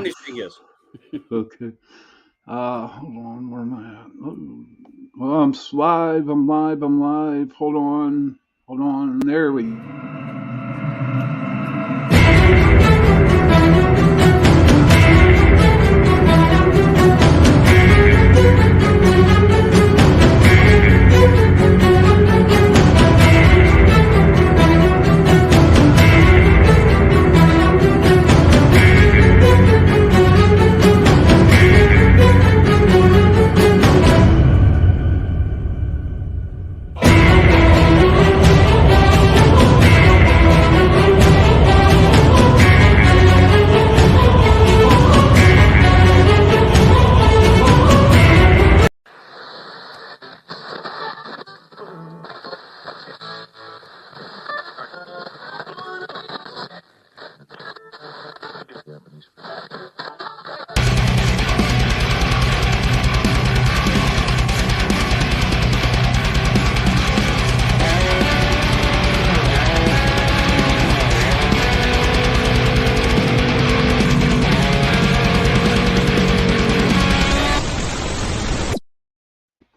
finishing his. Okay. Hold on. Where am I at? Well, I'm live. I'm live. I'm live. Hold on. Hold on. There we go.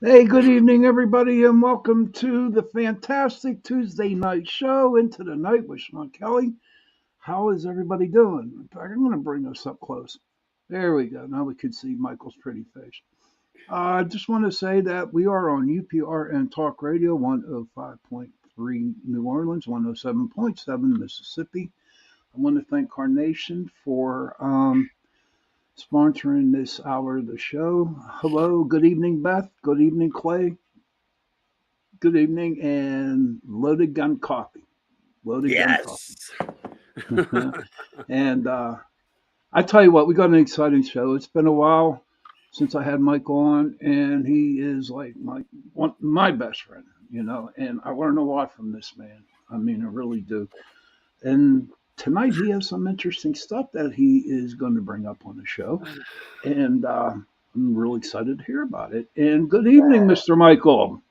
Hey, good evening, everybody, and welcome to the fantastic Tuesday night show, Into the Night with Sean Kelly. How is everybody doing? In fact, I'm going to bring this up close. There we go. Now we can see Michael's pretty face. I just want to say that we are on UPRN Talk Radio 105.3 New Orleans, 107.7 Mississippi. I want to thank Carnation for sponsoring this hour of the show. Hello, good evening, Beth. Good evening, Clay. Good evening, and Loaded Gun Coffee. Loaded Gun Coffee. And I tell you what, we got an exciting show. It's been a while since I had Mike on, and he is like my best friend, and I learn a lot from this man. I mean, I really do. And tonight he has some interesting stuff that he is going to bring up on the show, and I'm really excited to hear about it. And good evening, Mr. Michael.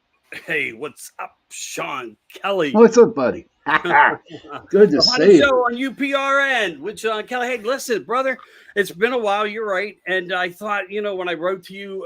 Hey, what's up, Sean Kelly? What's up, buddy? Good to see you. Show on UPRN with Sean Kelly. Hey, listen, brother, it's been a while. You're right, and I thought, when I wrote to you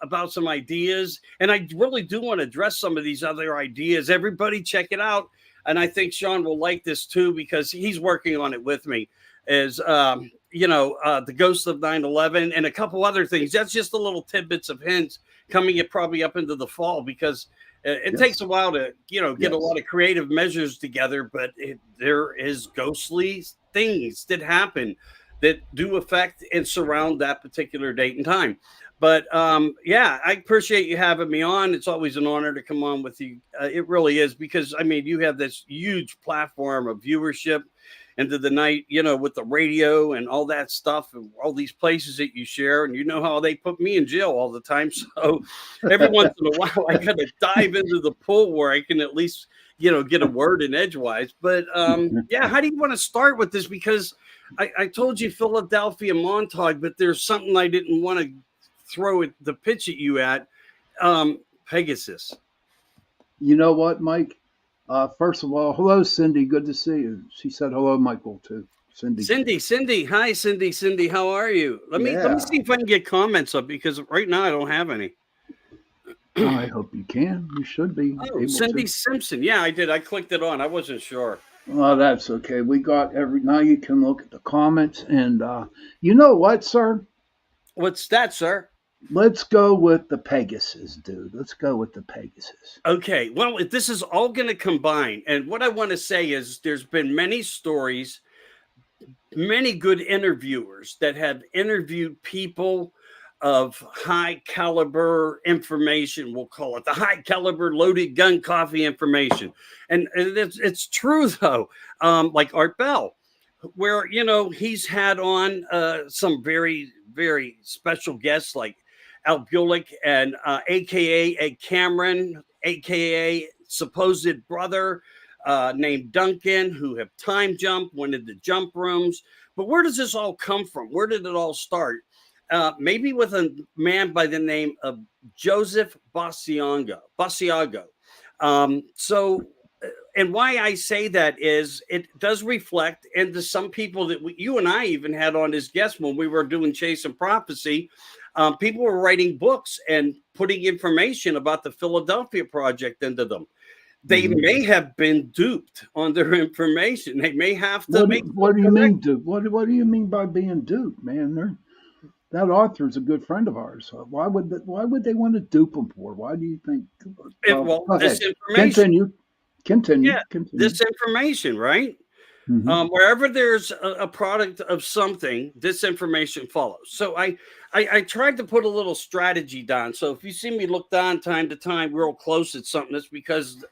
about some ideas, and I really do want to address some of these other ideas. Everybody, check it out. And I think Sean will like this too, because he's working on it with me, is, the Ghost of 9/11 and a couple other things. That's just a little tidbits of hints coming probably up into the fall, because it takes a while to, get a lot of creative measures together. But there is ghostly things that happen that do affect and surround that particular date and time. But I appreciate you having me on. It's always an honor to come on with you. It really is, because you have this huge platform of viewership into the night, with the radio and all that stuff and all these places that you share. And you know how they put me in jail all the time. So every once in a while, I got to dive into the pool where I can at least, get a word in edgewise. But how do you want to start with this? Because I told you Philadelphia Mantauk, but there's something I didn't want to throw the pitch at you at Pegasus. You know what, Mike? First of all, hello, Cindy. Good to see you. She said hello, Michael, too. Cindy. Hi, Cindy. How are you? Let me see if I can get comments up, because right now I don't have any. I hope you can. You should be. Oh, Cindy Simpson. Yeah, I did. I clicked it on. I wasn't sure. Oh, that's okay. We got now you can look at the comments, and you know what, sir? What's that, sir? Let's go with the Pegasus, dude. Let's go with the Pegasus. Okay. Well, this is all going to combine. And what I want to say is there's been many stories, many good interviewers that have interviewed people of high caliber information. We'll call it the high caliber loaded gun coffee information. And it's true, though, like Art Bell, where, he's had on some very, very special guests like Al Bulick and AKA Cameron, AKA supposed brother named Duncan, who have time jumped, went into jump rooms. But where does this all come from? Where did it all start? Maybe with a man by the name of Joseph Basiago. So and why I say that is it does reflect into some people that you and I even had on as guests when we were doing Chase and Prophecy. People were writing books and putting information about the Philadelphia Project into them. They may have been duped on their information. They may have to make. What do you mean dupe? What do you mean by being duped, man? That author is a good friend of ours. So why would they want to dupe him for? Why do you think? Well, Go ahead. this information. Continue. Yeah, this information, right? Mm-hmm. Wherever there's a product of something, this information follows. So I tried to put a little strategy down. So if you see me look down time to time real close at something, that's because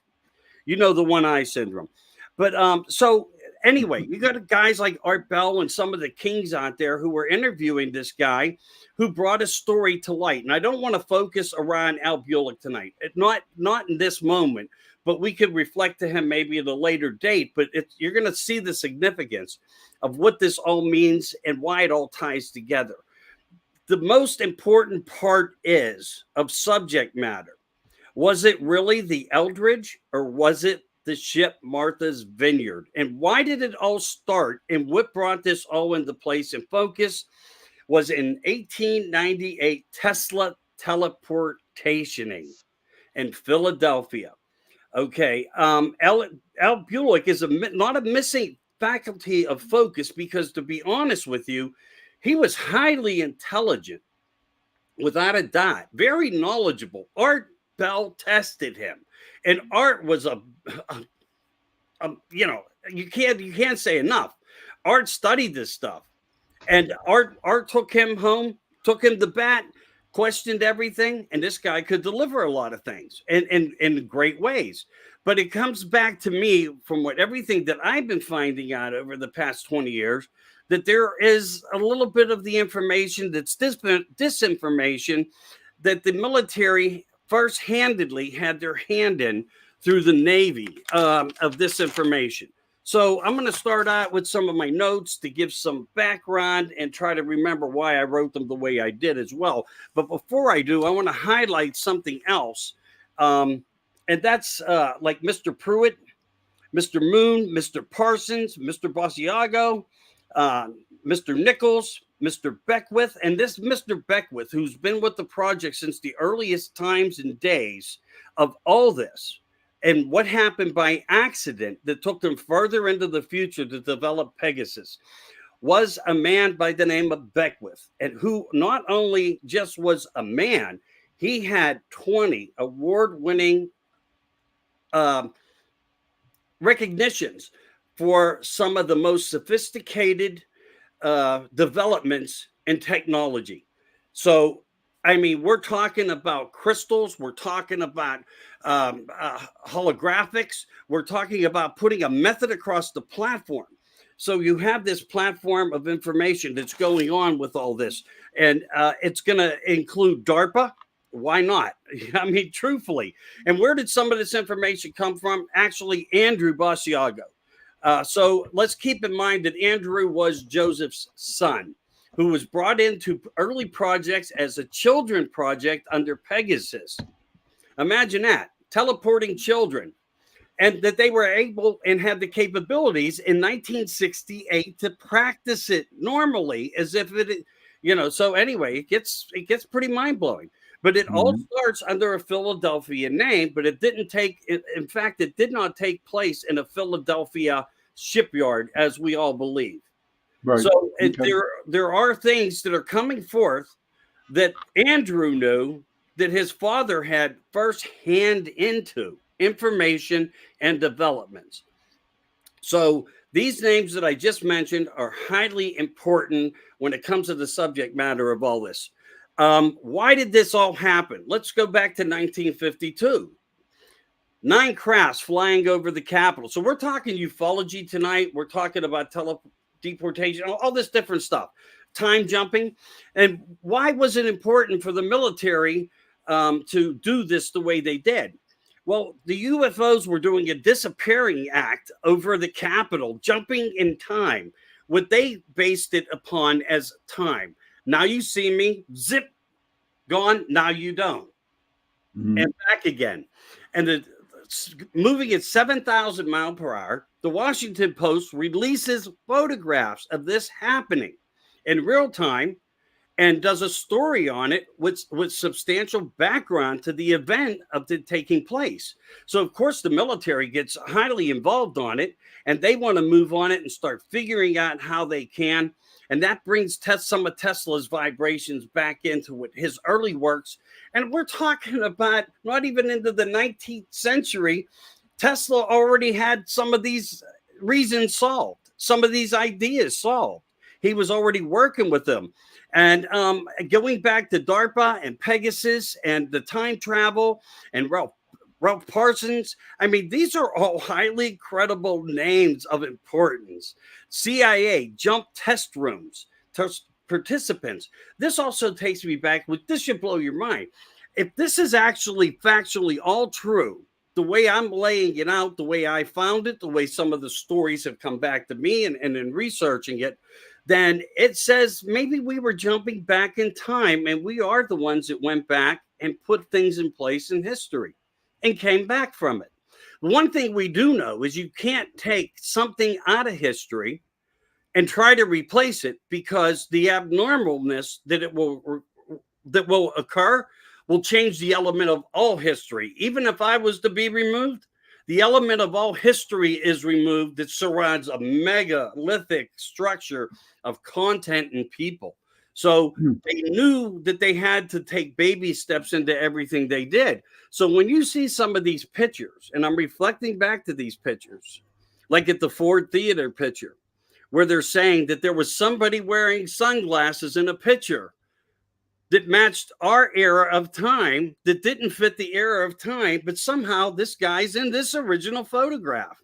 you know the one eye syndrome. But so anyway, you got guys like Art Bell and some of the kings out there who were interviewing this guy who brought a story to light. And I don't want to focus around Al Bulick tonight. Not in this moment, but we could reflect to him maybe at a later date. But you're going to see the significance of what this all means and why it all ties together. The most important part is of subject matter. Was it really the Eldridge or was it the ship Martha's Vineyard? And why did it all start? And what brought this all into place and focus was in 1898 Tesla teleportationing in Philadelphia. Okay. Al Bulick is not a missing faculty of focus because, to be honest with you, he was highly intelligent, without a doubt, very knowledgeable. Art Bell tested him, and Art was you can't say enough. Art studied this stuff, and Art took him home, took him to bat, questioned everything, and this guy could deliver a lot of things in great ways. But it comes back to me from everything that I've been finding out over the past 20 years, that there is a little bit of the information that's disinformation that the military first-handedly had their hand in through the Navy of this information. So I'm going to start out with some of my notes to give some background and try to remember why I wrote them the way I did as well. But before I do, I want to highlight something else. And that's like Mr. Pruitt, Mr. Moon, Mr. Parsons, Mr. Basiago, Mr. Nichols, Mr. Beckwith, and this Mr. Beckwith, who's been with the project since the earliest times and days of all this, and what happened by accident that took them further into the future to develop Pegasus, was a man by the name of Beckwith, and who not only just was a man, he had 20 award-winning recognitions for some of the most sophisticated developments in technology. So, I mean, we're talking about crystals. We're talking about holographics. We're talking about putting a method across the platform. So you have this platform of information that's going on with all this. And it's going to include DARPA. Why not? I mean, truthfully. And where did some of this information come from? Actually, Andrew Basiago. So let's keep in mind that Andrew was Joseph's son, who was brought into early projects as a children project under Pegasus. Imagine that, teleporting children, and that they were able and had the capabilities in 1968 to practice it normally as if it, so anyway, it gets pretty mind-blowing. But it all starts under a Philadelphia name, but it didn't take, in fact, it did not take place in a Philadelphia shipyard, as we all believe. Right. So there are things that are coming forth that Andrew knew that his father had first-hand into information and developments. So these names that I just mentioned are highly important when it comes to the subject matter of all this. Why did this all happen? Let's go back to 1952. 9 crafts flying over the Capitol. So we're talking ufology tonight. We're talking about teleportation, all this different stuff, time jumping. And why was it important for the military to do this the way they did? Well, the UFOs were doing a disappearing act over the Capitol, jumping in time. What they based it upon as time. Now you see me, zip, gone. Now you don't. And back again. And moving at 7,000 miles per hour. The Washington Post releases photographs of this happening in real time and does a story on it with substantial background to the event of it taking place. So, of course, the military gets highly involved on it, and they want to move on it and start figuring out how they can. And that brings some of Tesla's vibrations back into his early works. And we're talking about not even into the 19th century. Tesla already had some of these reasons solved, some of these ideas solved. He was already working with them. And going back to DARPA and Pegasus and the time travel and Ralph Parsons, I mean, these are all highly credible names of importance. CIA, jump test rooms, participants. This also takes me back, this should blow your mind. If this is actually factually all true, the way I'm laying it out, the way I found it, the way some of the stories have come back to me and in researching it, then it says maybe we were jumping back in time and we are the ones that went back and put things in place in history and came back from it. One thing we do know is you can't take something out of history and try to replace it, because the abnormalness that will occur will change the element of all history. Even if I was to be removed, the element of all history is removed that surrounds a megalithic structure of content and people. So they knew that they had to take baby steps into everything they did. So when you see some of these pictures, and I'm reflecting back to these pictures, like at the Ford Theater picture, where they're saying that there was somebody wearing sunglasses in a picture that matched our era of time, that didn't fit the era of time, but somehow this guy's in this original photograph.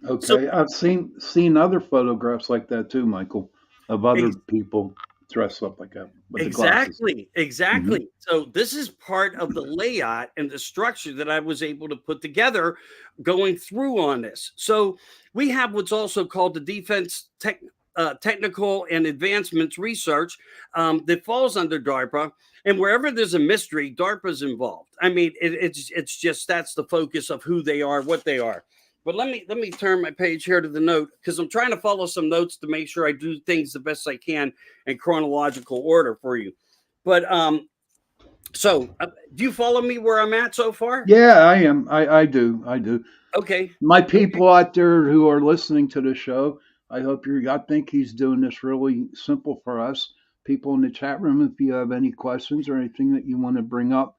Okay, So, I've seen other photographs like that too, Michael, of other people dressed up like that with exactly. Mm-hmm. So this is part of the layout and the structure that I was able to put together going through on this. So we have what's also called the Defense Technical and Advancements Research that falls under DARPA. And wherever there's a mystery, DARPA's involved. I mean, it's just that's the focus of who they are, what they are. But let me turn my page here to the note, because I'm trying to follow some notes to make sure I do things the best I can in chronological order for you. But so do you follow me where I'm at so far? Yeah, I am. I do. Okay. My people out there who are listening to the show, I think he's doing this really simple for us. People in the chat room, if you have any questions or anything that you want to bring up,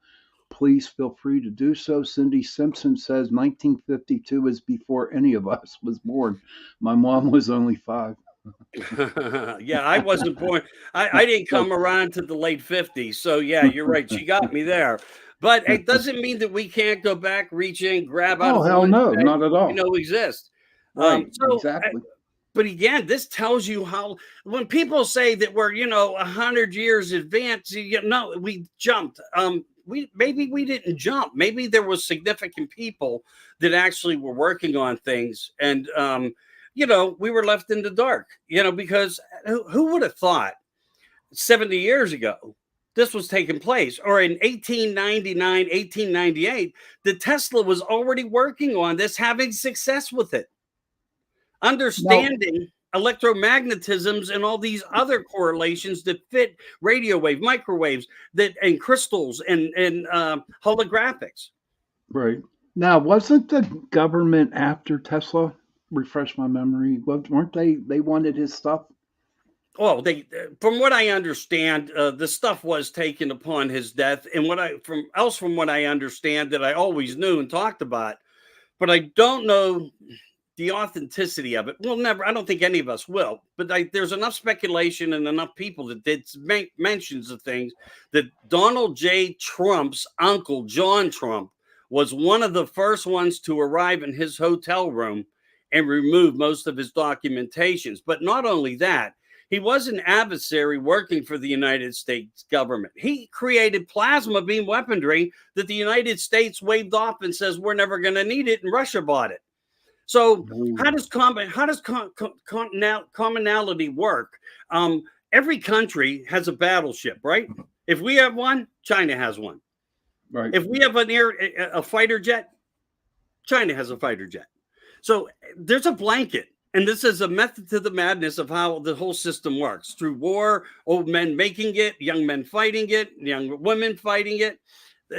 please feel free to do so. Cindy Simpson says 1952 is before any of us was born. My mom was only 5. Yeah, I wasn't born. I didn't come around to the late 50s. So yeah, you're right. She got me there. But it doesn't mean that we can't go back, reach in, grab out Oh, of the hell ones no, that not at all. we know exist. Right, exactly. But again, this tells you how, when people say that we're 100 years advanced, we jumped. Maybe we didn't jump. Maybe there was significant people that actually were working on things, and we were left in the dark. Because who would have thought 70 years ago this was taking place, or in 1899, 1898, that Tesla was already working on this, having success with it, understanding electromagnetisms and all these other correlations that fit radio wave, microwaves, and crystals and holographics. Right. Now, wasn't the government after Tesla? Refresh my memory. Weren't they wanted his stuff? Well, from what I understand, the stuff was taken upon his death, and from what I understand, that I always knew and talked about, but I don't know the authenticity of it. We'll never. I don't think any of us will. But there's enough speculation and enough people that did make mentions of things that Donald J. Trump's uncle, John Trump, was one of the first ones to arrive in his hotel room and remove most of his documentations. But not only that, he was an adversary working for the United States government. He created plasma beam weaponry that the United States waved off and says we're never going to need it, and Russia bought it. So how does commonality work? Every country has a battleship, right? If we have one, China has one. Right. If we have a fighter jet, China has a fighter jet. So there's a blanket. And this is a method to the madness of how the whole system works through war, old men making it, young men fighting it, young women fighting it,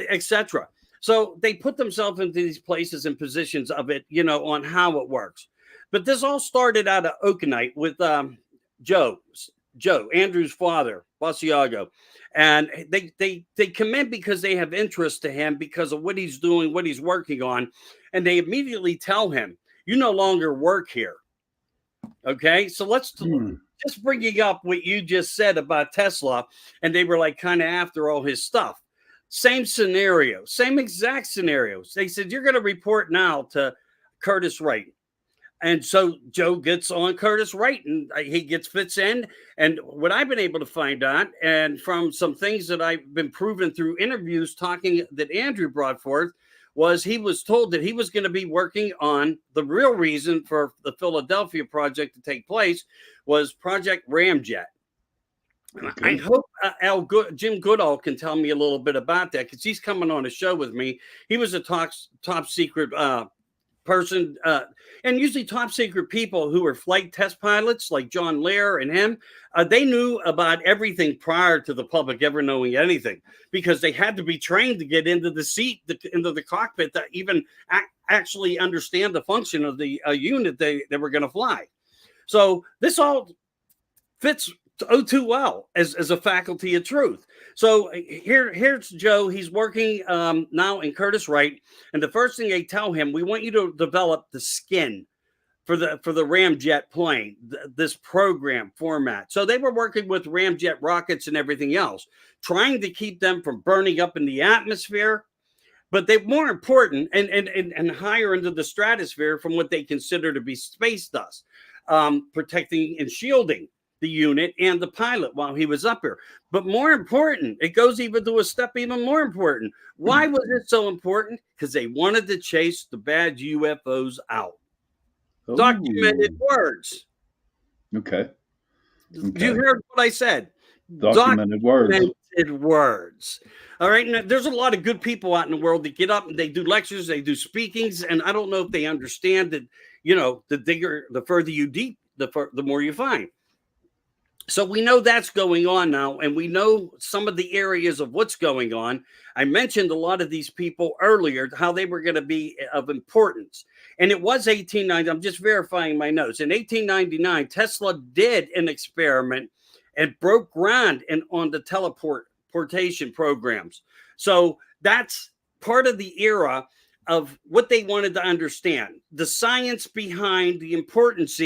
etc. So they put themselves into these places and positions of it, on how it works. But this all started out of Okanite with Joe Andrew's father, Basiago. And they come in because they have interest to him because of what he's doing, what he's working on. And they immediately tell him, you no longer work here. Okay, so let's just bringing up what you just said about Tesla, and they were like kind of after all his stuff. Same scenario, same exact scenarios. They said, you're going to report now to Curtis Wright. And so Joe gets on Curtis Wright and he fits in. And what I've been able to find out, and from some things that I've been proven through interviews talking that Andrew brought forth, was he was told that he was going to be working on the real reason for the Philadelphia project to take place was Project Ramjet. Okay. I hope Jim Goodall can tell me a little bit about that because he's coming on a show with me. He was a top secret person, and usually top secret people who were flight test pilots like John Lear and him, they knew about everything prior to the public ever knowing anything because they had to be trained to get into the seat, into the cockpit to even actually understand the function of the unit they were going to fly. So this all fits too well as a faculty of truth. So here's Joe. He's working now in Curtis Wright, and the first thing they tell him, we want you to develop the skin for the Ramjet plane, this program format. So they were working with Ramjet rockets and everything else, trying to keep them from burning up in the atmosphere. But they more important and higher into the stratosphere from what they consider to be space dust, protecting and shielding the unit and the pilot while he was up here. But more important, it goes even to a step even more important. Why was it so important? Because they wanted to chase the bad UFOs out. Ooh. Documented words. Okay. You heard what I said. Documented words. All right. Now, there's a lot of good people out in the world that get up and they do lectures, they do speakings, and I don't know if they understand that, the further you deep, the more you find. So we know that's going on now, and we know some of the areas of what's going on. I mentioned a lot of these people earlier, how they were going to be of importance. And it was 1890. I'm just verifying my notes. In 1899, Tesla did an experiment and broke ground on the teleportation programs. So that's part of the era of what they wanted to understand. The science behind the importance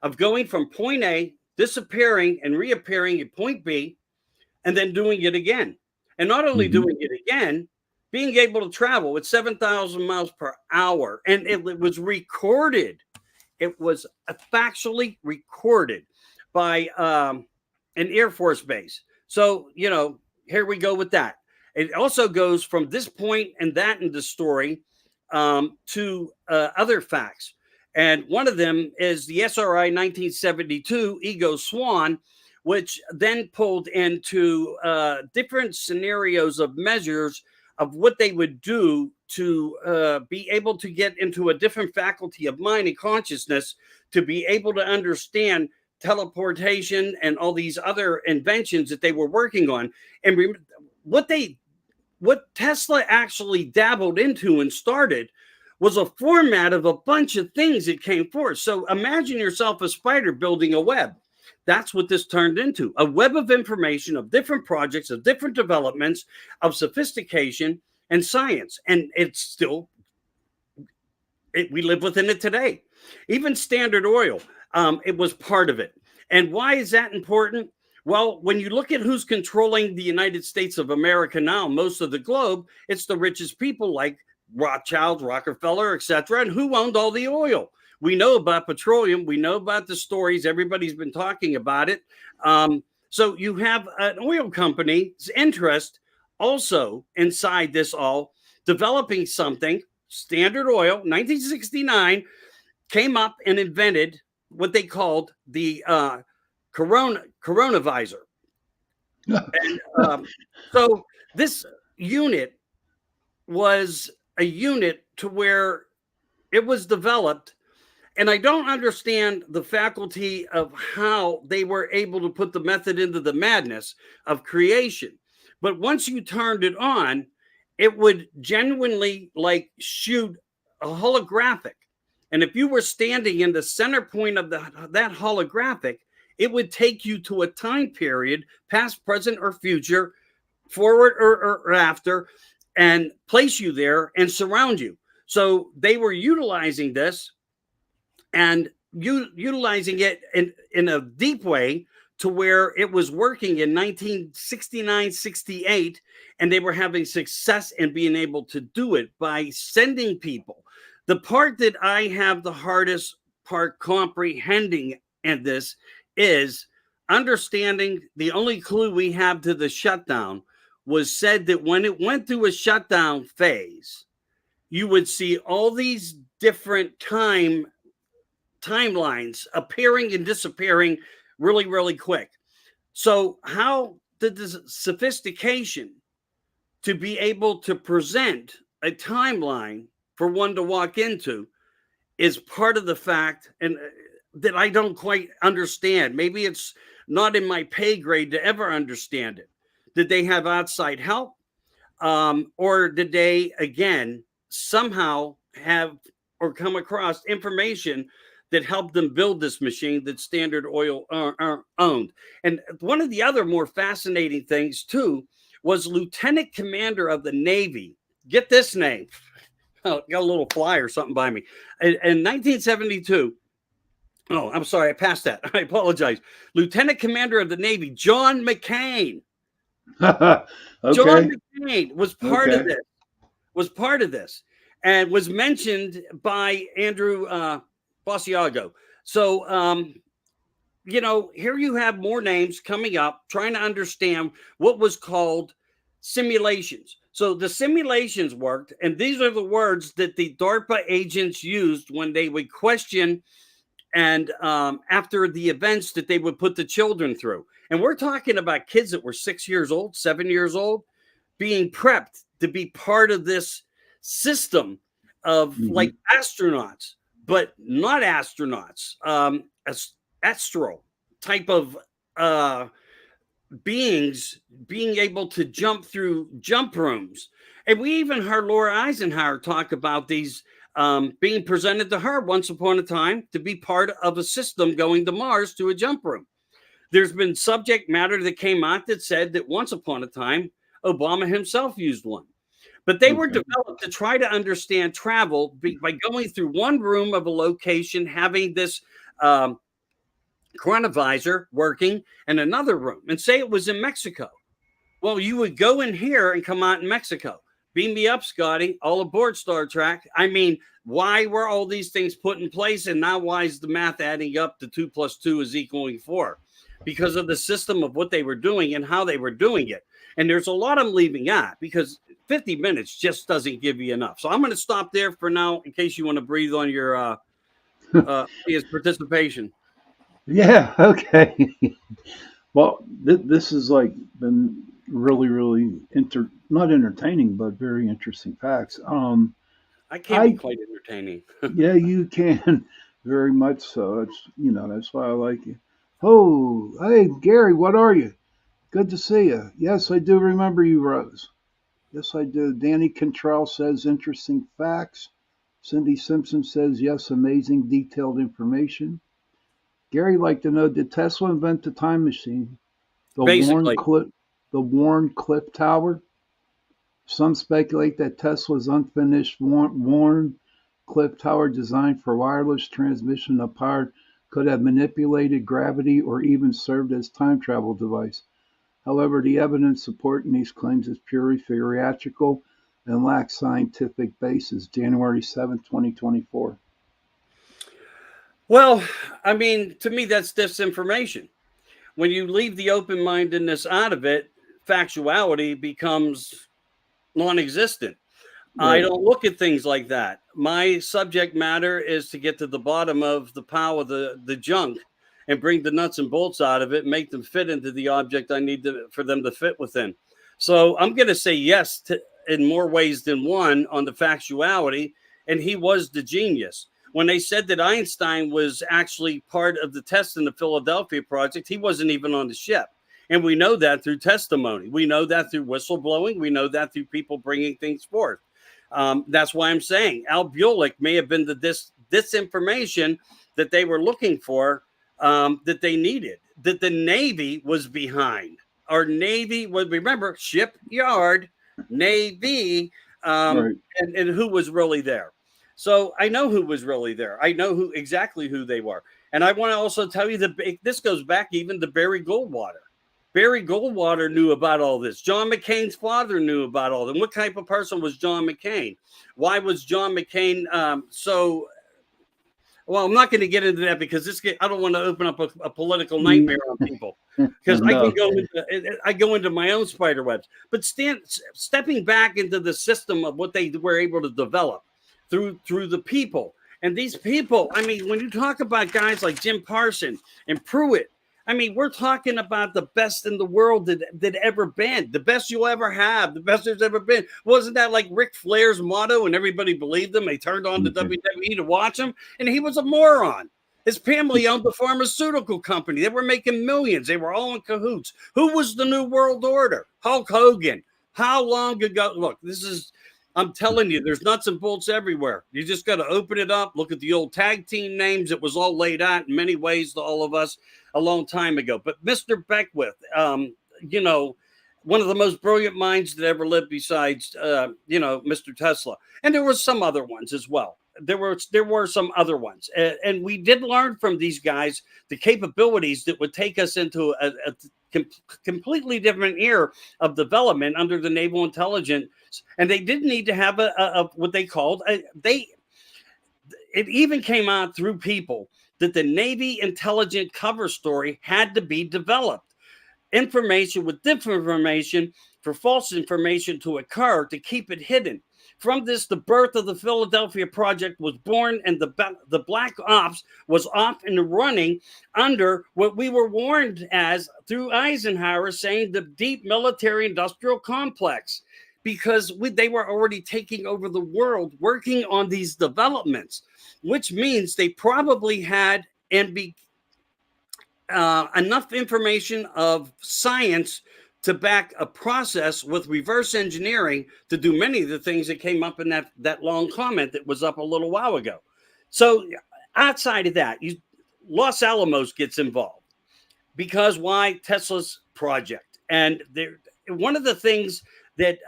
of going from point A, disappearing and reappearing at point B, and then doing it again. And not only doing it again, being able to travel at 7,000 miles per hour. And it was recorded. It was factually recorded by an Air Force base. So, here we go with that. It also goes from this point and that in the story to other facts. And one of them is the SRI 1972 Ego Swan, which then pulled into different scenarios of measures of what they would do to be able to get into a different faculty of mind and consciousness to be able to understand teleportation and all these other inventions that they were working on. And what Tesla actually dabbled into and started was a format of a bunch of things that came forth. So imagine yourself a spider building a web. That's what this turned into, a web of information of different projects, of different developments, of sophistication and science. And it's still, we live within it today. Even Standard Oil, it was part of it. And why is that important? Well, when you look at who's controlling the United States of America now, most of the globe, it's the richest people like Rothschild, Rockefeller, etc. And who owned all the oil? We know about petroleum. We know about the stories. Everybody's been talking about it. So you have an oil company's interest also inside this all, developing something. Standard Oil, 1969, came up and invented what they called the coronavisor. And so this unit was a unit to where it was developed, and I don't understand the faculty of how they were able to put the method into the madness of creation. But once you turned it on, it would genuinely like shoot a holographic. And if you were standing in the center point of that holographic, it would take you to a time period, past, present, or future, forward or after, and place you there and surround you. So they were utilizing this and utilizing it in a deep way to where it was working in 1969, 68, and they were having success in being able to do it by sending people. The part that I have the hardest part comprehending in this is understanding the only clue we have to the shutdown was said that when it went through a shutdown phase, you would see all these different timelines appearing and disappearing really, really quick. So how did the sophistication to be able to present a timeline for one to walk into is part of the fact, and that I don't quite understand. Maybe it's not in my pay grade to ever understand it. Did they have outside help? Or did they, again, somehow have or come across information that helped them build this machine that Standard Oil owned? And one of the other more fascinating things, too, was Lieutenant Commander of the Navy. Get this name. Oh, got a little fly or something by me. In 1972, oh, I'm sorry, I passed that. I apologize. Lieutenant Commander of the Navy, John McCain. Okay. John McCain was part of this, and was mentioned by Andrew Basiago. So, here you have more names coming up, trying to understand what was called simulations. So the simulations worked, and these are the words that the DARPA agents used when they would question and after the events that they would put the children through. And we're talking about kids that were 6 years old, 7 years old, being prepped to be part of this system of like astronauts, but not astronauts, astral type of beings being able to jump through jump rooms. And we even heard Laura Eisenhower talk about these being presented to her once upon a time to be part of a system going to Mars to a jump room. There's been subject matter that came out that said that once upon a time, Obama himself used one. But they were developed to try to understand travel by going through one room of a location, having this chronovisor working in another room, and say it was in Mexico. Well, you would go in here and come out in Mexico. Beam me up, Scotty. All aboard Star Trek. I mean, why were all these things put in place? And now why is the math adding up to 2 + 2 is equaling 4? Because of the system of what they were doing and how they were doing it. And there's a lot I'm leaving out because 50 minutes just doesn't give you enough. So I'm going to stop there for now in case you want to breathe on your his participation. Yeah. Okay. Well, this has like been really, really not entertaining, but very interesting facts. I can be quite entertaining. Yeah, you can very much so. It's that's why I like you. Oh, hey Gary, what are you? Good to see you. Yes, I do remember you, Rose. Yes, I do. Danny Cantrell says interesting facts. Cindy Simpson says yes, amazing detailed information. Gary like to know, did Tesla invent the time machine? Basically. The Warncliffe Tower. Some speculate that Tesla's unfinished Warncliffe Tower, designed for wireless transmission of power, could have manipulated gravity or even served as time travel device. However, the evidence supporting these claims is purely theatrical and lacks scientific basis. January 7, 2024. Well, I mean, to me, that's disinformation. When you leave the open-mindedness out of it, factuality becomes non-existent. Right. I don't look at things like that. My subject matter is to get to the bottom of the pile of the junk and bring the nuts and bolts out of it and make them fit into the object I need for them to fit within. So I'm going to say yes in more ways than one on the factuality. and he was the genius. When they said that Einstein was actually part of the test in the Philadelphia project, he wasn't even on the ship. And we know that through testimony. We know that through whistleblowing. We know that through people bringing things forth. That's why I'm saying Al Bulick may have been the disinformation that they were looking for, that they needed, that the Navy was behind. Our Navy was, remember, shipyard, Navy, Right. and who was really there. So I know who was really there. I know exactly who they were. And I want to also tell you that this goes back even to Barry Goldwater. Barry Goldwater knew about all this. John McCain's father knew about all this. What type of person was John McCain? Why was John McCain so? Well, I'm not going to get into that because I don't want to open up a political nightmare on people, because No. I go into my own spider webs. But stepping back into the system of what they were able to develop through the people. And these people, I mean, when you talk about guys like Jim Parson and Pruitt, I mean, we're talking about the best in the world that ever been, the best you'll ever have, the best there's ever been. Wasn't that like Ric Flair's motto? And everybody believed him. They turned on to WWE to watch him, and he was a moron. His family owned the pharmaceutical company. They were making millions. They were all in cahoots. Who was the New World Order? Hulk Hogan. How long ago? Look, I'm telling you, there's nuts and bolts everywhere. You just got to open it up, look at the old tag team names. It was all laid out in many ways to all of us a long time ago. But Mr. Beckwith, one of the most brilliant minds that ever lived besides, Mr. Tesla. And there were some other ones as well. There were some other ones. And we did learn from these guys the capabilities that would take us into a completely different era of development under the naval intelligence. And they didn't need to have a what they called it even came out through people that the Navy intelligence cover story had to be developed. Information with disinformation for false information to occur to keep it hidden. From this, the birth of the Philadelphia Project was born, and the Black Ops was off and running under what we were warned as through Eisenhower, saying the deep military industrial complex, because they were already taking over the world working on these developments, which means they probably had enough information of science to back a process with reverse engineering to do many of the things that came up in that long comment that was up a little while ago. So outside of that, Los Alamos gets involved because why? Tesla's project. And one of the things that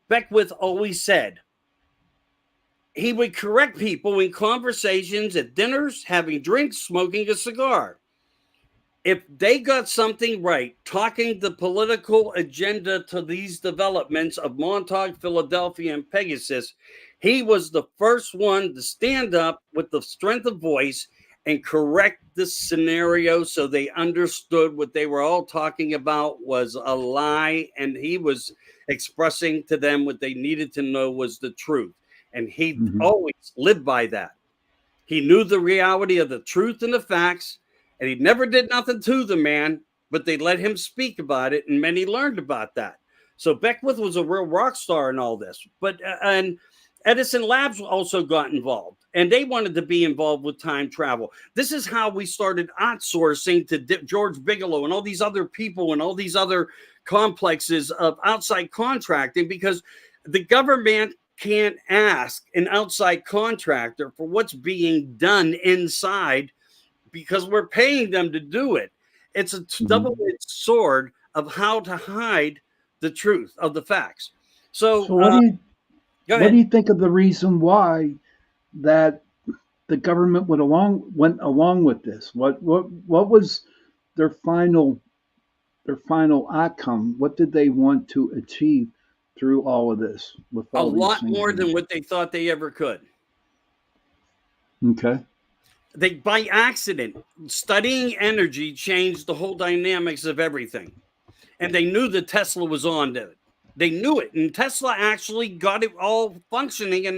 Beckwith always said, he would correct people in conversations at dinners, having drinks, smoking a cigar. If they got something right, talking the political agenda to these developments of Montauk, Philadelphia, and Pegasus, he was the first one to stand up with the strength of voice and correct the scenario so they understood what they were all talking about was a lie, and he was expressing to them what they needed to know was the truth. And he always lived by that. He knew the reality of the truth and the facts, and he never did nothing to the man, but they let him speak about it, and many learned about that. So Beckwith was a real rock star in all this. But and Edison Labs also got involved, and they wanted to be involved with time travel. This is how we started outsourcing to George Bigelow and all these other people and all these other complexes of outside contracting, because the government can't ask an outside contractor for what's being done inside, because we're paying them to do it. It's a double-edged sword of how to hide the truth of the facts. So what do you think of the reason why that the government went along with this? What was their final outcome? What did they want to achieve through all of this? With all a lot more than what they thought they ever could. Okay. They, by accident, studying energy changed the whole dynamics of everything. And they knew that Tesla was on to it. They knew it. And Tesla actually got it all functioning in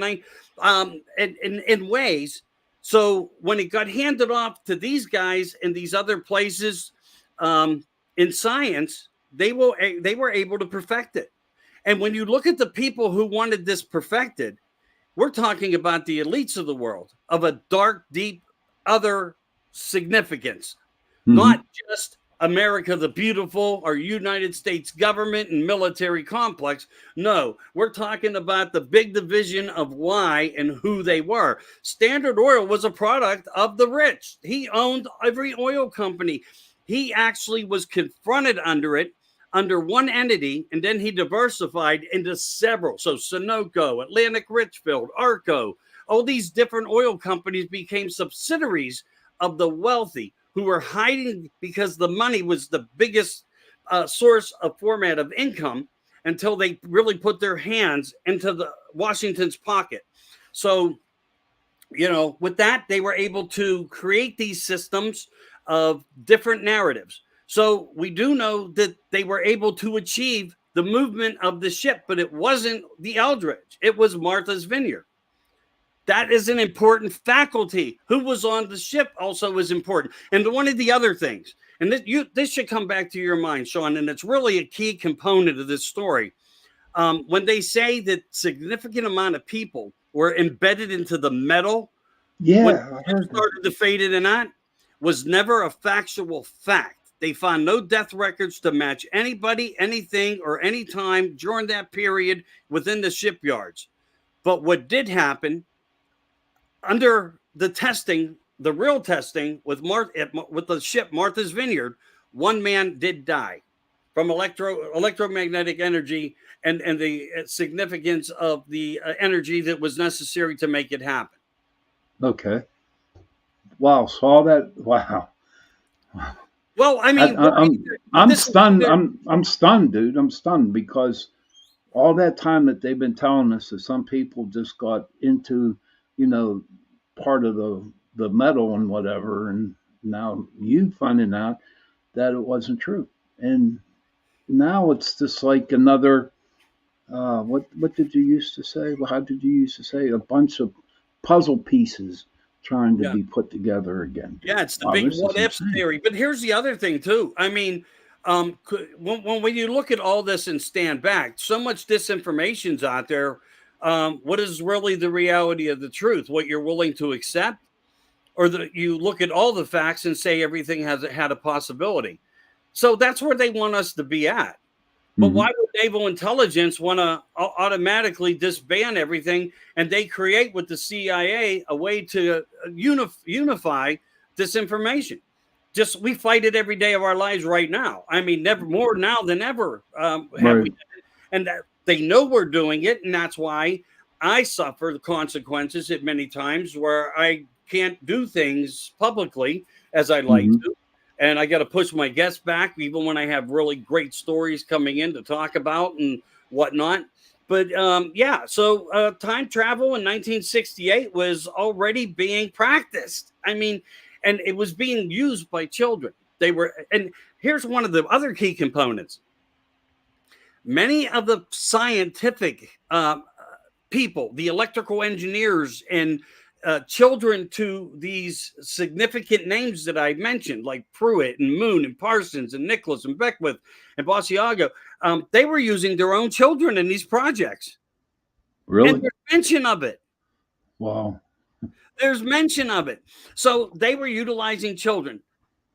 ways. So when it got handed off to these guys in these other places in science, they were able to perfect it. And when you look at the people who wanted this perfected, we're talking about the elites of the world of a dark, deep, other significance, not just America the Beautiful or United States government and military complex. No, we're talking about the big division of why and who they were. Standard Oil was a product of the rich. He owned every oil company. He actually was confronted under one entity, and then he diversified into several. So Sunoco, Atlantic Richfield, Arco, all these different oil companies became subsidiaries of the wealthy who were hiding because the money was the biggest source of format of income until they really put their hands into the Washington's pocket. So, with that, they were able to create these systems of different narratives. So we do know that they were able to achieve the movement of the ship, but it wasn't the Eldridge. It was Martha's Vineyard. That is an important faculty. Who was on the ship also is important. And one of the other things, and this should come back to your mind, Sean, and it's really a key component of this story. When they say that significant amount of people were embedded into the metal, when it started to fade in and out, was never a factual fact. They found no death records to match anybody, anything, or any time during that period within the shipyards. But what did happen under the testing, the real testing with the ship Martha's Vineyard, one man did die from electromagnetic energy and the significance of the energy that was necessary to make it happen. Okay. Wow. Saw that. Wow. Well, I mean, I'm stunned. I'm stunned, dude. I'm stunned because all that time that they've been telling us that some people just got into, part of the metal and whatever, and now you finding out that it wasn't true, and now it's just like another. What did you used to say? Well, how did you used to say? A bunch of puzzle pieces trying to be put together again. Yeah, it's the big what if theory. But here's the other thing too. I mean, when you look at all this and stand back, so much disinformation's out there. What is really the reality of the truth? What you're willing to accept, or that you look at all the facts and say everything has had a possibility. So that's where they want us to be at. But why would naval intelligence want to automatically disband everything? And they create with the CIA a way to unify this information. Just we fight it every day of our lives right now. I mean, never more now than ever. And that they know we're doing it. And that's why I suffer the consequences at many times where I can't do things publicly as I like to. And I got to push my guests back, even when I have really great stories coming in to talk about and whatnot. But so time travel in 1968 was already being practiced. I mean, and it was being used by children. And here's one of the other key components. Many of the scientific people, the electrical engineers and children to these significant names that I mentioned, like Pruitt and Moon and Parsons and Nicholas and Beckwith and Basiago, they were using their own children in these projects. Really? And there's mention of it. Wow. There's mention of it. So they were utilizing children,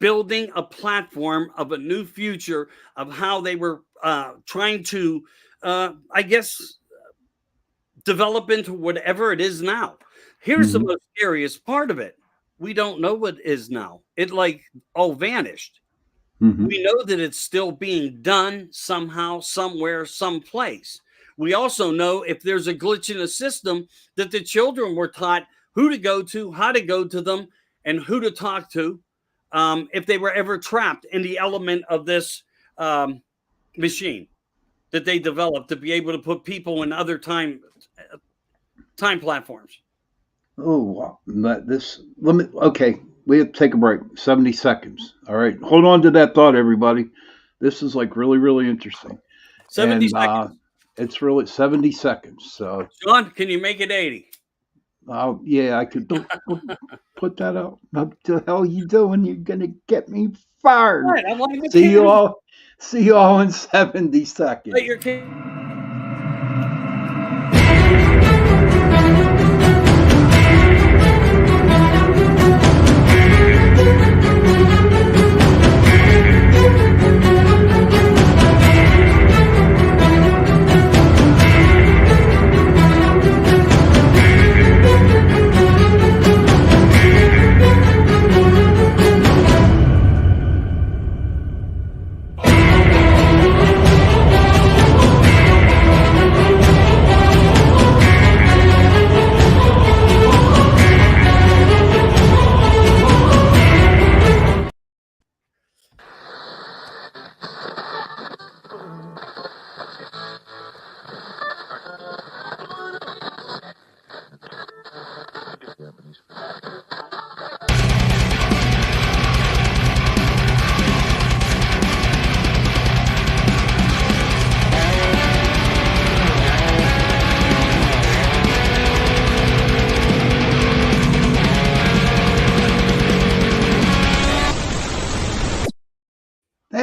building a platform of a new future of how they were trying to, develop into whatever it is now. Here's the most scariest part of it. We don't know what is now. It all vanished. We know that it's still being done somehow, somewhere, someplace. We also know if there's a glitch in the system that the children were taught who to go to, how to go to them, and who to talk to if they were ever trapped in the element of this machine that they developed to be able to put people in other time platforms. Oh, wow. Okay, we have to take a break. 70 seconds. All right. Hold on to that thought, everybody. This is really, really interesting. 70 seconds. It's really 70 seconds. So, Sean, can you make it 80? Yeah, I could put that out. What the hell are you doing? You're going to get me fired. Right, see you all in 70 seconds. Let your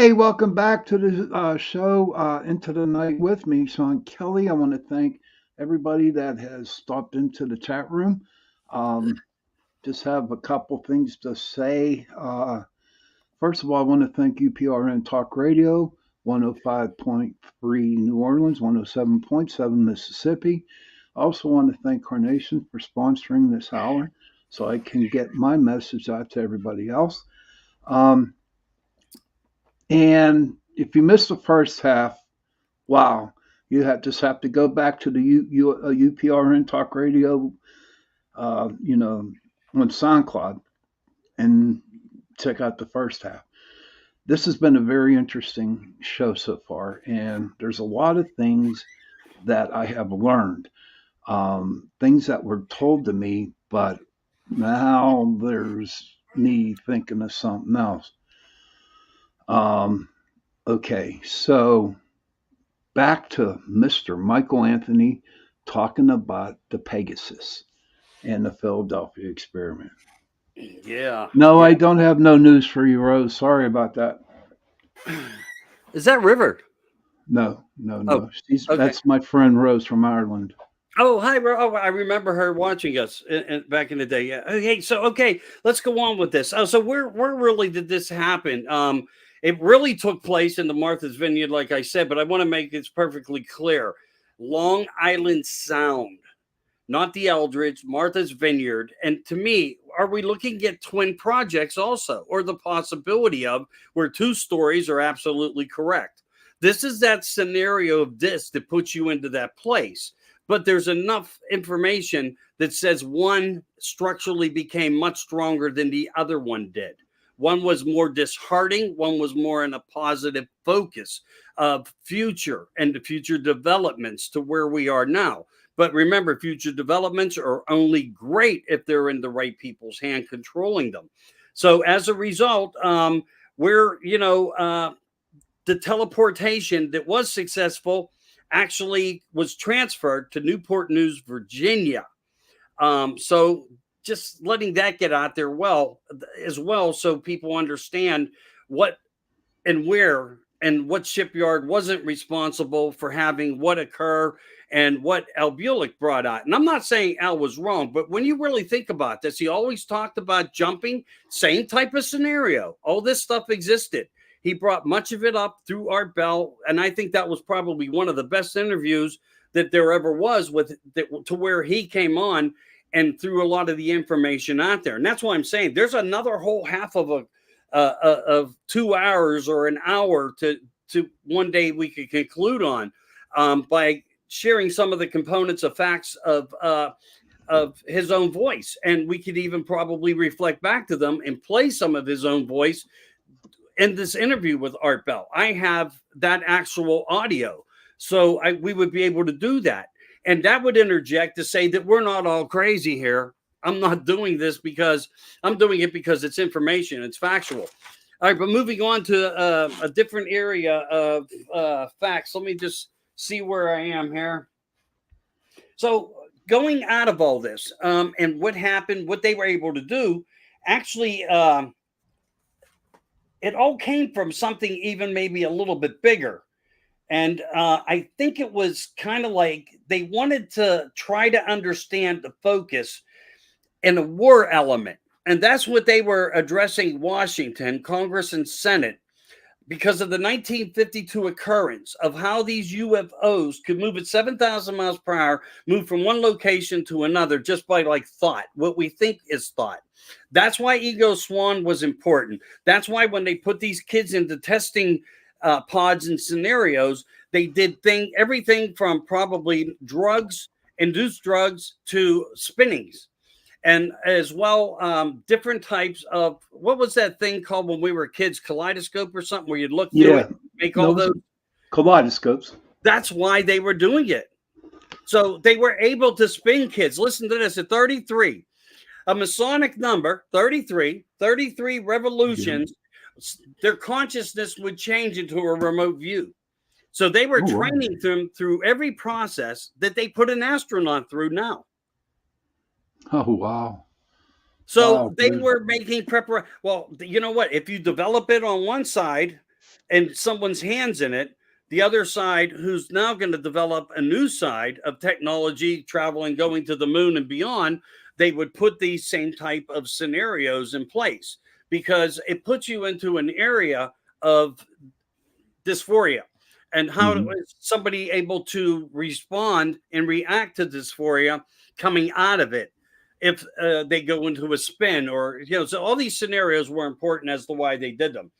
Hey, welcome back to the show, Into the Night with me, Sean Kelly. I want to thank everybody that has stopped into the chat room. Um, just have a couple things to say. First of all, I want to thank UPRN Talk Radio, 105.3 New Orleans, 107.7 Mississippi. I also want to thank Carnation for sponsoring this hour so I can get my message out to everybody else. Um, and if you missed the first half, wow, just have to go back to the UPRN Talk Radio, on SoundCloud and check out the first half. This has been a very interesting show so far, and there's a lot of things that I have learned, things that were told to me, but now there's me thinking of something else. Okay, so back to Mr. Michael Anthony talking about the Pegasus and the Philadelphia experiment. Yeah. No, yeah. I don't have no news for you, Rose. Sorry about that. Is that River? No. Oh, okay. That's my friend Rose from Ireland. Oh, hi, Oh, I remember her watching us back in the day. Yeah. Okay, so let's go on with this. So where really did this happen? It really took place in the Martha's Vineyard, like I said, but I want to make this perfectly clear. Long Island Sound, not the Eldridge, Martha's Vineyard. And to me, are we looking at twin projects also, or the possibility of where two stories are absolutely correct? This is that scenario of this that puts you into that place. But there's enough information that says one structurally became much stronger than the other one did. One was more disheartening. One was more in a positive focus of future and the future developments to where we are now. But remember, future developments are only great if they're in the right people's hand controlling them. So as a result, the teleportation that was successful actually was transferred to Newport News, Virginia. So just letting that get out there as well, so people understand what and where and what shipyard wasn't responsible for having what occur and what Al Bulick brought out. And I'm not saying Al was wrong, but when you really think about this, he always talked about jumping, same type of scenario. All this stuff existed. He brought much of it up through Art Bell, and I think that was probably one of the best interviews that there ever was to where he came on and threw a lot of the information out there. And that's why I'm saying there's another whole half of of 2 hours or an hour to one day we could conclude on by sharing some of the components of facts of his own voice. And we could even probably reflect back to them and play some of his own voice in this interview with Art Bell. I have that actual audio. So we would be able to do that. And that would interject to say that we're not all crazy here. I'm not doing this because I'm doing it because it's information. It's factual. All right, but moving on to a different area of facts. Let me just see where I am here. So going out of all this and what happened, what they were able to do, actually, it all came from something even maybe a little bit bigger. And I think it was kind of like they wanted to try to understand the focus in a war element. And that's what they were addressing Washington, Congress, and Senate because of the 1952 occurrence of how these UFOs could move at 7,000 miles per hour, move from one location to another just by like thought, what we think is thought. That's why Ego Swan was important. That's why when they put these kids into testing pods and scenarios, they did everything from probably induced drugs to spinnings. And as well, different types of, what was that thing called when we were kids, kaleidoscope or something, where you'd look through it, make all those kaleidoscopes. That's why they were doing it. So they were able to spin kids. Listen to this, at 33, a Masonic number, 33 revolutions, their consciousness would change into a remote view. So they were training them through every process that they put an astronaut through now. Oh, wow. So they were making preparation. Well, you know what? If you develop it on one side, and someone's hands in it. The other side, who's now going to develop a new side of technology, traveling, going to the moon and beyond, they would put these same type of scenarios in place because it puts you into an area of dysphoria. And how is somebody able to respond and react to dysphoria coming out of it if they go into a spin, or so all these scenarios were important as to why they did them.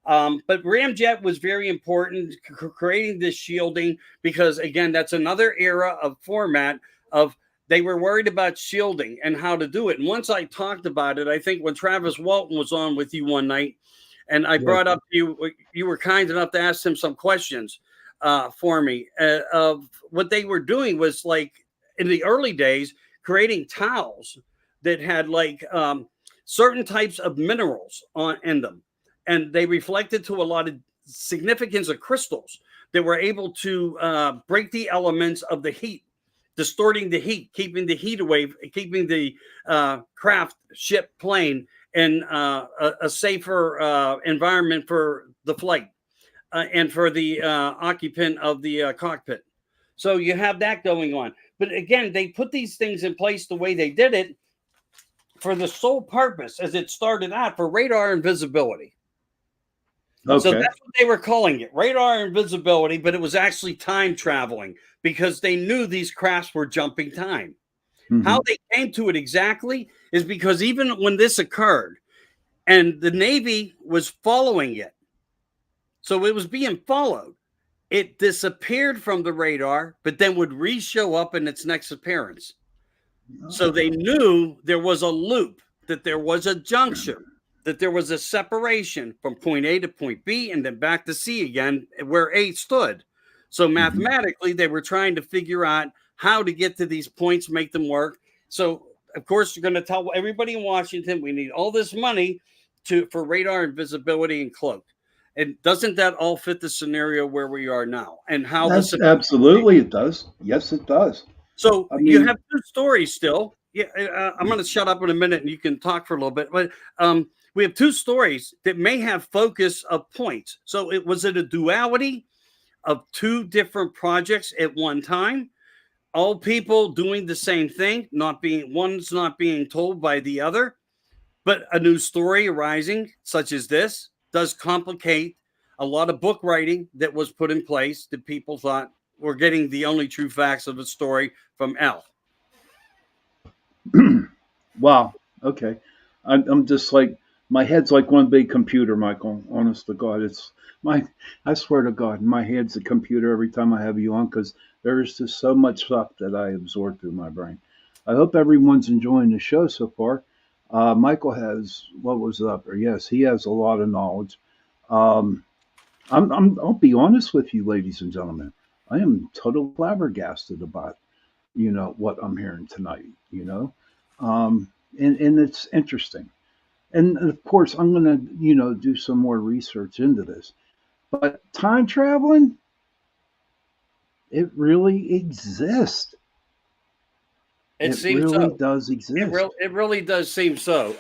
But Ramjet was very important, creating this shielding, because again, that's another era of format of they were worried about shielding and how to do it. And once I talked about it, I think when Travis Walton was on with you one night, and I brought up you were kind enough to ask him some questions for me of what they were doing was like in the early days, creating towels that had like certain types of minerals in them. And they reflected to a lot of significance of crystals that were able to break the elements of the heat, distorting the heat, keeping the heat away, keeping the craft ship plane in a safer environment for the flight and for the occupant of the cockpit. So you have that going on. But again, they put these things in place the way they did it for the sole purpose, as it started out, for radar and visibility. Okay. So that's what they were calling it, radar and visibility, but it was actually time traveling because they knew these crafts were jumping time. How they came to it exactly is because even when this occurred and the Navy was following it, so it was being followed, it disappeared from the radar, but then would re-show up in its next appearance. So they knew there was a loop, that there was a junction, that there was a separation from point A to point B and then back to C again, where A stood. So mathematically, they were trying to figure out how to get to these points, make them work. So, of course, you're going to tell everybody in Washington, we need all this money for radar and visibility and cloak. And doesn't that all fit the scenario where we are now? And how absolutely it does. Yes, it does. So you have two stories still. Yeah, I'm going to shut up in a minute and you can talk for a little bit. But we have two stories that may have focus of points. So was it a duality of two different projects at one time? All people doing the same thing, one's not being told by the other, but a new story arising, such as this, does complicate a lot of book writing that was put in place that people thought were getting the only true facts of the story from Al. Wow. Okay. I'm just like, my head's like one big computer, Michael. Honest to God, I swear to God, my head's a computer every time I have you on because there's just so much stuff that I absorb through my brain. I hope everyone's enjoying the show so far. Michael has, what was up there? Yes, he has a lot of knowledge. I'll be honest with you, ladies and gentlemen. I am totally flabbergasted about, what I'm hearing tonight, and it's interesting. And of course, I'm going to, do some more research into this. But time traveling, it really exists. It seems really so. Does exist. It really does seem so.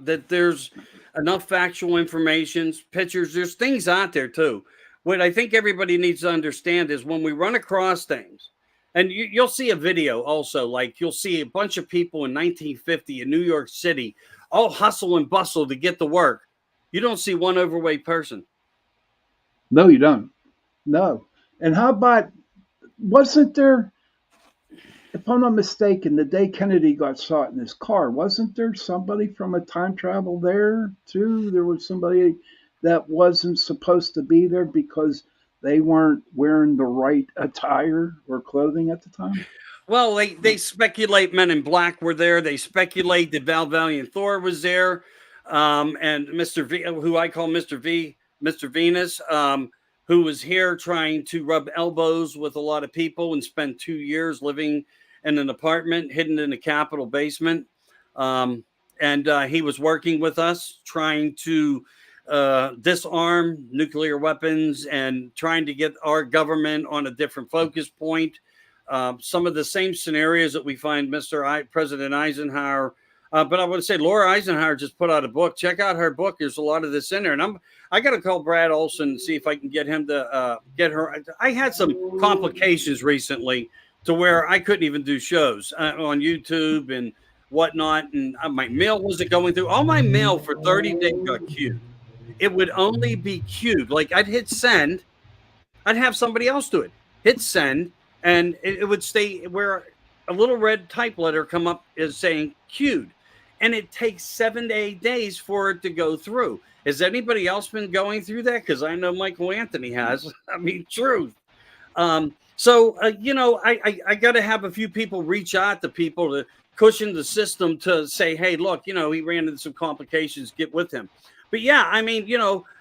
That there's enough factual information, pictures. There's things out there too. What I think everybody needs to understand is when we run across things, and you'll see a video also, like you'll see a bunch of people in 1950 in New York City, all hustle and bustle to get to work. You don't see one overweight person. No, you don't. No. And how about, wasn't there, if I'm not mistaken, the day Kennedy got shot in his car, wasn't there somebody from a time travel there too? There was somebody that wasn't supposed to be there because they weren't wearing the right attire or clothing at the time? Well, they speculate Men in Black were there. They speculate that Val Valiant Thor was there. And Mr. V, who I call Mr. V, Mr. Venus, who was here trying to rub elbows with a lot of people and spent 2 years living in an apartment hidden in the Capitol basement. And he was working with us, trying to disarm nuclear weapons and trying to get our government on a different focus point. Some of the same scenarios that we find President Eisenhower But I want to say Laura Eisenhower just put out a book. Check out her book. There's a lot of this in there. And I got to call Brad Olson and see if I can get him to get her. I had some complications recently to where I couldn't even do shows on YouTube and whatnot. And my mail wasn't going through. All my mail for 30 days got queued. It would only be queued. Like I'd hit send. I'd have somebody else do it. Hit send. And it would stay where a little red type letter come up is saying queued. And it takes 7 to 8 days for it to go through. Has anybody else been going through that? Because I know Michael Anthony has. I mean, truth. So I got to have a few people reach out to people to cushion the system to say, hey, look, he ran into some complications. Get with him. But yeah, I mean,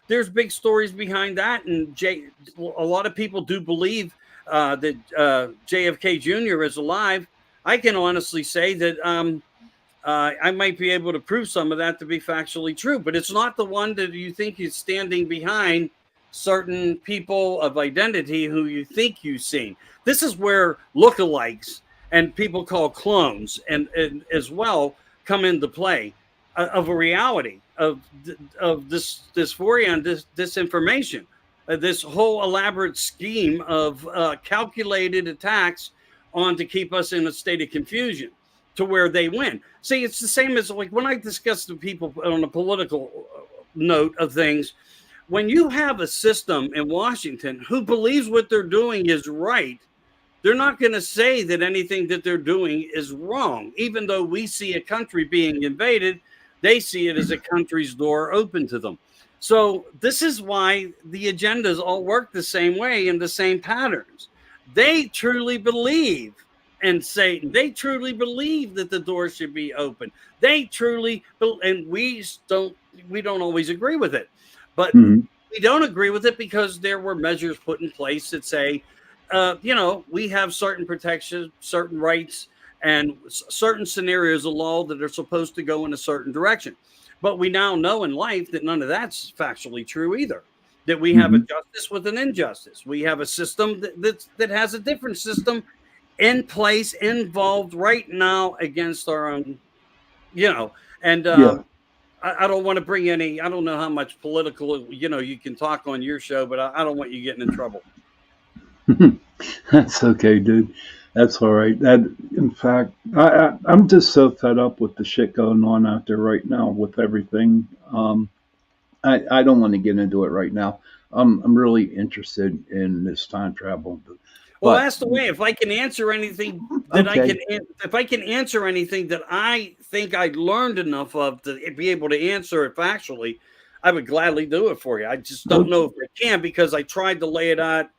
there's big stories behind that. And a lot of people do believe that JFK Jr. is alive. I can honestly say that I might be able to prove some of that to be factually true, but it's not the one that you think is standing behind certain people of identity who you think you've seen. This is where lookalikes and people call clones and as well come into play of a reality of this dysphoria and this disinformation, this whole elaborate scheme of calculated attacks on to keep us in a state of confusion to where they win. See, it's the same as like when I discuss with people on a political note of things, when you have a system in Washington who believes what they're doing is right, they're not going to say that anything that they're doing is wrong. Even though we see a country being invaded, they see it as a country's door open to them. So this is why the agendas all work the same way in the same patterns. They truly believe and Satan. They truly believe that the door should be open. They truly, and we don't always agree with it, but we don't agree with it because there were measures put in place that say, we have certain protections, certain rights, and certain scenarios of law that are supposed to go in a certain direction. But we now know in life that none of that's factually true either. That we have a justice with an injustice. We have a system that has a different system in place, involved right now against our own, and I don't want to bring any, I don't know how much political, you can talk on your show, but I don't want you getting in trouble. That's okay, dude. That's all right. In fact, I'm just so fed up with the shit going on out there right now with everything. I don't want to get into it right now. I'm really interested in this time travel. Well, that's the way. If I can answer anything that if I can answer anything that I think I learned enough of to be able to answer it factually, I would gladly do it for you. I just don't know if I can because I tried to lay it out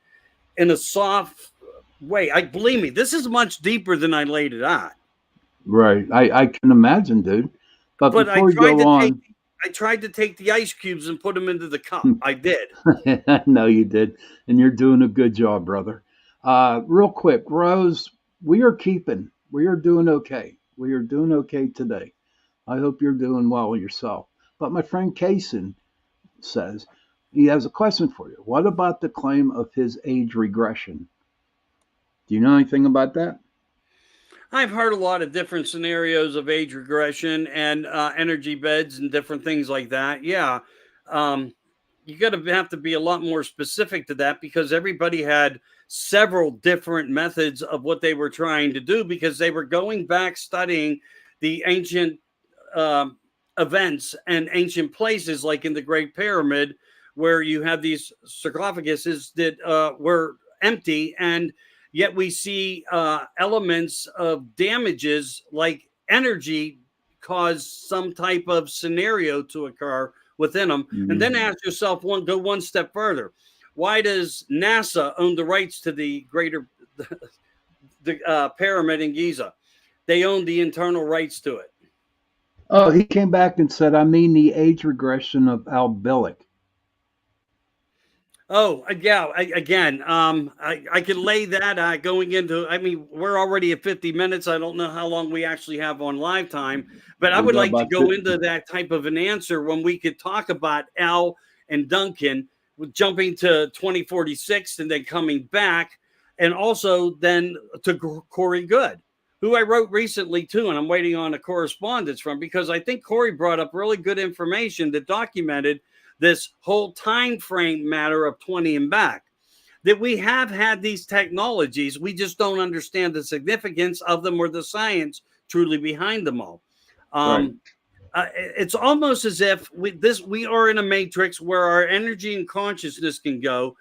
in a soft way. Believe me, this is much deeper than I laid it out. Right. I can imagine, dude. But before we go on, I tried to take the ice cubes and put them into the cup. I did. I know you did. And you're doing a good job, brother. Real quick, Rose, we are doing okay. We are doing okay today. I hope you're doing well yourself. But my friend Kaysen says he has a question for you. What about the claim of his age regression? Do you know anything about that? I've heard a lot of different scenarios of age regression and energy beds and different things like that. Yeah. You have to be a lot more specific to that because everybody had several different methods of what they were trying to do because they were going back studying the ancient events and ancient places like in the Great Pyramid where you have these sarcophaguses that were empty and yet we see elements of damages like energy cause some type of scenario to occur within them. And then ask yourself, go one step further. Why does NASA own the rights to the pyramid in Giza? They own the internal rights to it. Oh, he came back and said, I mean the age regression of Al Billick. Oh, yeah. I could lay that going into, we're already at 50 minutes. I don't know how long we actually have on live time, but I would like to go into that type of an answer when we could talk about Al and Duncan with jumping to 2046 and then coming back. And also then to Corey Good, who I wrote recently too, and I'm waiting on a correspondence from, because I think Corey brought up really good information that documented this whole time frame matter of 20 and back. That we have had these technologies, we just don't understand the significance of them or the science truly behind them all. Right. It's almost as if we are in a matrix where our energy and consciousness can go.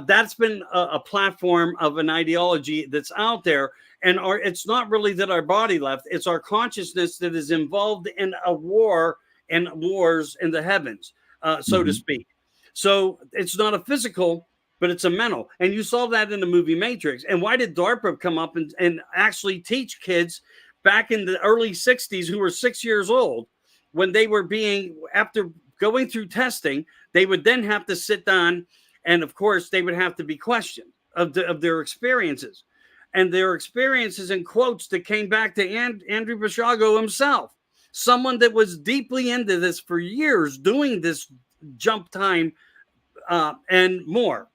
That's been a platform of an ideology that's out there, and it's not really that our body left; it's our consciousness that is involved in a war and wars in the heavens, so to speak. So it's not a physical, but it's a mental. And you saw that in the movie Matrix. And why did DARPA come up and actually teach kids back in the early 60s who were 6 years old, when they were after going through testing, they would then have to sit down, and of course they would have to be questioned of their experiences. And their experiences, in quotes, that came back to Andrew Basiago himself, someone that was deeply into this for years, doing this jump time and more,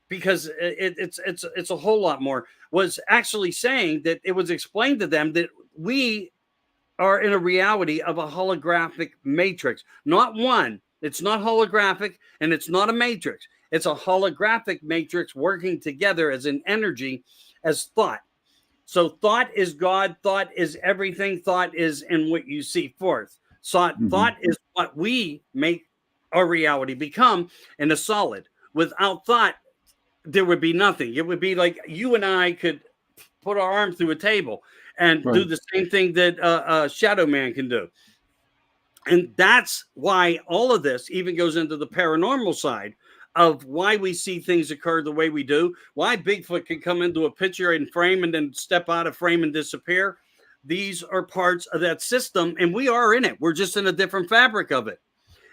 because it's a whole lot more, was actually saying that it was explained to them that we are in a reality of a holographic matrix. Not one. It's not holographic, and it's not a matrix. It's a holographic matrix working together as an energy, as thought. So thought is God. Thought is everything. Thought is in what you see forth. So thought is what we make our reality become in a solid. Without thought, there would be nothing. It would be like you and I could put our arm through a table and do the same thing that Shadow Man can do. And that's why all of this even goes into the paranormal side of why we see things occur the way we do, why Bigfoot can come into a picture and frame and then step out of frame and disappear. These are parts of that system, and we are in it. We're just in a different fabric of it.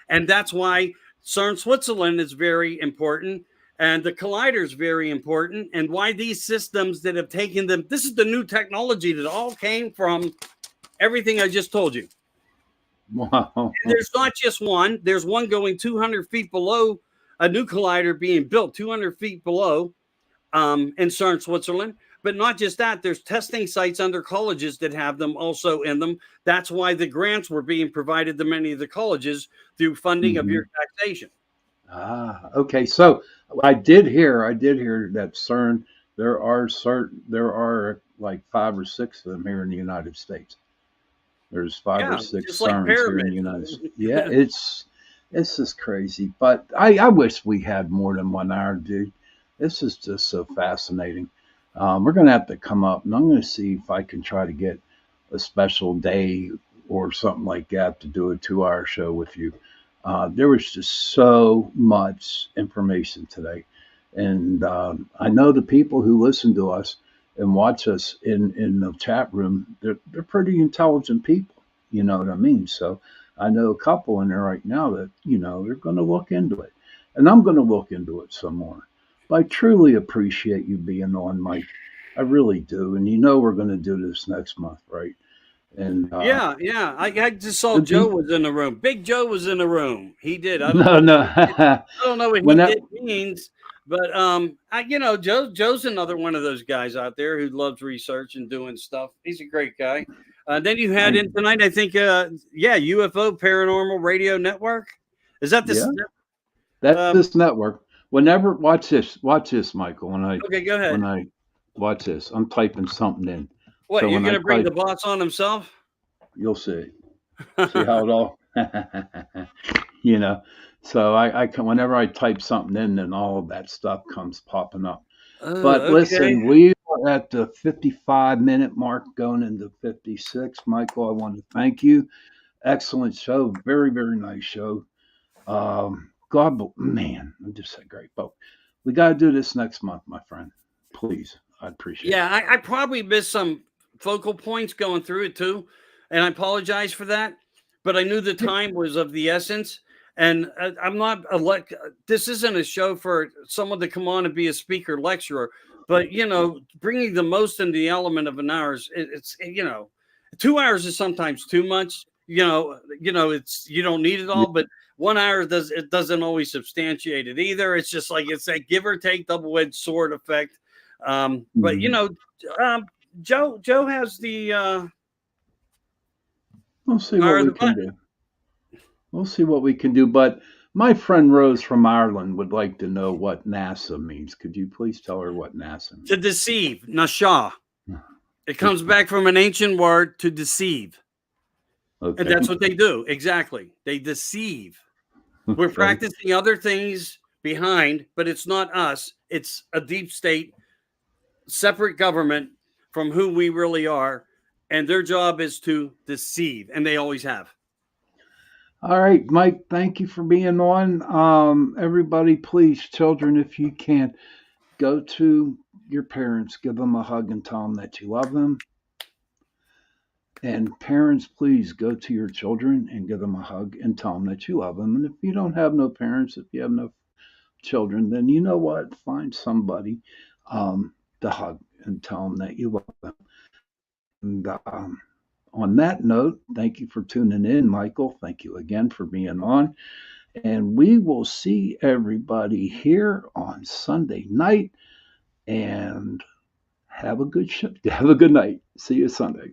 And that's why CERN Switzerland is very important, and the collider is very important, and why these systems that have taken them, this is the new technology that all came from everything I just told you. Wow. And there's not just one. There's one going 200 feet below, a new collider being built 200 feet below in CERN Switzerland. But not just that, there's testing sites under colleges that have them also in them. That's why the grants were being provided to many of the colleges through funding of your taxation. Okay. So I did hear that CERN, there are like 5 or 6 of them here in the United States. There's 5 or 6 CERNs here in the United States. Yeah, it's just crazy. But I wish we had more than 1 hour, dude. This is just so fascinating. We're going to have to come up, and I'm going to see if I can try to get a special day or something like that to do a 2-hour show with you. There was just so much information today. And I know the people who listen to us and watch us in the chat room, they're pretty intelligent people. You know what I mean? So I know a couple in there right now that, they're going to look into it. And I'm going to look into it some more. But I truly appreciate you being on, Mike. I really do. And we're going to do this next month, right? And yeah. I just saw Joe was in the room. Big Joe was in the room. He did. I don't know. I don't know what it means, but Joe's another one of those guys out there who loves research and doing stuff. He's a great guy. Then you had in tonight, I think, UFO Paranormal Radio Network. Is that this? Yeah. That's this network. Whenever watch this, Michael. Okay, go ahead. When I watch this, I'm typing something in. What, so you're going to bring the boss on himself? You'll see. See how it all, So I can, whenever I type something in, then all of that stuff comes popping up. But okay. Listen, we are at the 55-minute mark, going into 56. Michael, I want to thank you. Excellent show. Very, very nice show. Man, I'm just a great boat. We got to do this next month, my friend. Please. I appreciate it. Yeah, I probably missed some focal points going through it too, and I apologize for that. But I knew the time was of the essence, and I'm not this isn't a show for someone to come on and be a speaker lecturer. But bringing the most in the element of an hour, it's 2 hours is sometimes too much. It's you don't need it all, but 1 hour doesn't always substantiate it either. It's just like it's a give or take double-edged sword effect. But Joe has the We'll see what or we the can button. do. We'll see what we can do. But my friend Rose from Ireland would like to know what NASA means. Could you please tell her what NASA To means? deceive, nasha. It comes back from an ancient word to deceive. And Okay. that's what they do. Exactly. They deceive. We're Okay. practicing other things behind, but it's not us. It's a deep state, separate government from who we really are. And their job is to deceive. And they always have. All right, Mike, thank you for being on. Everybody, please, children, if you can, go to your parents, give them a hug and tell them that you love them. And parents, please go to your children and give them a hug and tell them that you love them. And if you don't have no parents, if you have no children, then you know what? Find somebody to hug and tell them that you love them. And on that note, thank you for tuning in, Michael. Thank you again for being on. And we will see everybody here on Sunday night. And have a good night. See you Sunday.